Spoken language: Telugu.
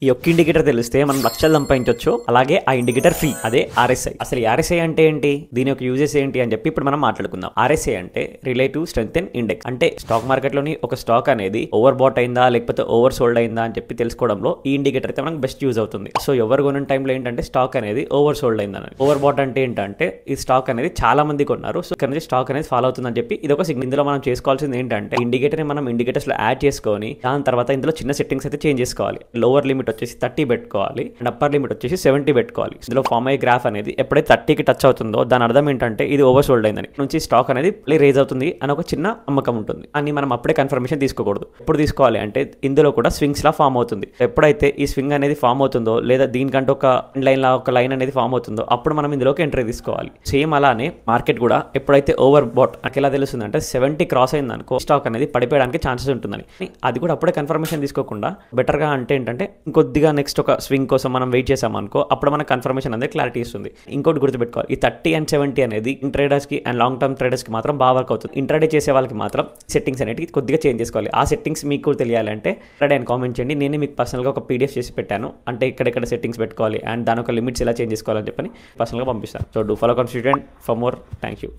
ఈ ఒక్క ఇండికేటర్ తెలిస్తే మనం లక్షలు సంపాదించవచ్చు. అలాగే ఆ ఇండికేటర్ ఫ్రీ, అదే ఆర్ఎస్ఐ. అసలు ఈ ఆర్ఎస్ఐ అంటే ఏంటి, దీని యొక్క యూజెస్ ఏంటి అని చెప్పి ఇప్పుడు మనం మాట్లాడుకుందాం. ఆర్ఎస్ఐ అంటే రిలేటివ్ స్ట్రెంగ్త్ ఇండెక్స్. అంటే స్టాక్ మార్కెట్ లోని ఒక స్టాక్ అనేది ఓవర్ బాట్ అయిందా లేకపోతే ఓవర్ సోల్డ్ అయిందా అని చెప్పి తెలుసుకోవడంలో ఈ ఇండికేటర్ అయితే మనకు బెస్ట్ యూజ్ అవుతుంది. సో ఎవరు కొన్న టైంలో ఏంటంటే స్టాక్ అనేది ఓవర్ సోల్డ్ అయిందని. ఓవర్ బాట్ అంటే ఏంటంటే ఈ స్టాక్ అనేది చాలా మంది కొన్నారు, సో ఇక్కడ నుంచి స్టాక్ అనేది ఫాలో అవుతుందని చెప్పి ఇది ఒక సిగ్నల్. ఇందులో మనం చేసుకోవాల్సింది ఏంటంటే ఇండికేటర్ ని మనం ఇండికేటర్స్ లో యాడ్ చేసుకొని దాని తర్వాత ఇందులో చిన్న సెట్టింగ్స్ అయితే చేంజ్ చేసుకోవాలి. లోవర్ లిమిట్ వచ్చేసి 30 పెట్టుకోవాలి అండ్ అప్పర్ లిమిట్ వచ్చేసి 70 పెట్టుకోవాలి. ఇందులో ఫామ్ అయ్యే గ్రాఫ్ అనేది ఎప్పుడైతే 30కి టచ్ అవుతుందో దాని అర్థం ఏంటంటే ఇది ఓవర్ సోల్డ్ అయిందని, నుంచి స్టాక్ అనేది రేజ్ అవుతుంది అని ఒక చిన్న నమ్మకం ఉంటుంది. అని మనం అప్పుడే కన్ఫర్మేషన్ తీసుకోకూడదు. ఎప్పుడు తీసుకోవాలి అంటే ఇందులో కూడా స్వింగ్స్ లా ఫామ్ అవుతుంది. ఎప్పుడైతే ఈ స్వింగ్ అనేది ఫామ్ అవుతుందో లేదా దీనికంటే ఒక లైన్ లా ఒక లైన్ అనేది ఫామ్ అవుతుందో అప్పుడు మనం ఇందులోకి ఎంట్రీ తీసుకోవాలి. సేమ్ అలానే మార్కెట్ కూడా ఎప్పుడైతే ఓవర్ బాట్ నాకు ఎలా తెలుస్తుంది అంటే 70 క్రాస్ అయింది అనుకో స్టాక్ అనేది పడిపోయడానికి ఛాన్సెస్ ఉంటుందని. అది కూడా అప్పుడే కన్ఫర్మేషన్ తీసుకోకుండా బెటర్గా అంటే ఏంటంటే ఇంకొద్దిగా నెక్స్ట్ ఒక స్వింగ్ కోసం మనం వెయిట్ చేసాం అనుకో అప్పుడు మనకు కన్ఫర్మేషన్ అనేది క్లారిటీ ఇస్తుంది. ఇంకోటి గుర్తుపెట్టుకోవాలి, ఈ 30 and 70 అనేది ట్రేడర్స్ కి అండ్ లాంగ్ టర్మ్ ట్రేడర్స్ కి మాత్రం బాగా వర్క్ అవుతుంది. ఇంట్రాడే చేసే వాళ్ళకి మాత్రం సెట్టింగ్స్ అనేవి కొద్దిగా చేంజ్ చేసుకోవాలి. ఆ సెట్టింగ్స్ మీకు తెలియాలంటే ట్రేడ్ అని కామెంట్ చేయండి. నేను మీకు పర్సనల్గా ఒక పీడిఎఫ్ చేసి పెట్టాను, అంటే ఇక్కడెక్కడ సెట్టింగ్స్ పెట్టుకోవాలి అండ్ దాని ఒక లిమిట్స్ ఎలా చేంజ్ చేసుకోవాలని చెప్పని పర్సనల్గా పంపిస్తాను. So do follow constituent for more. Thank you.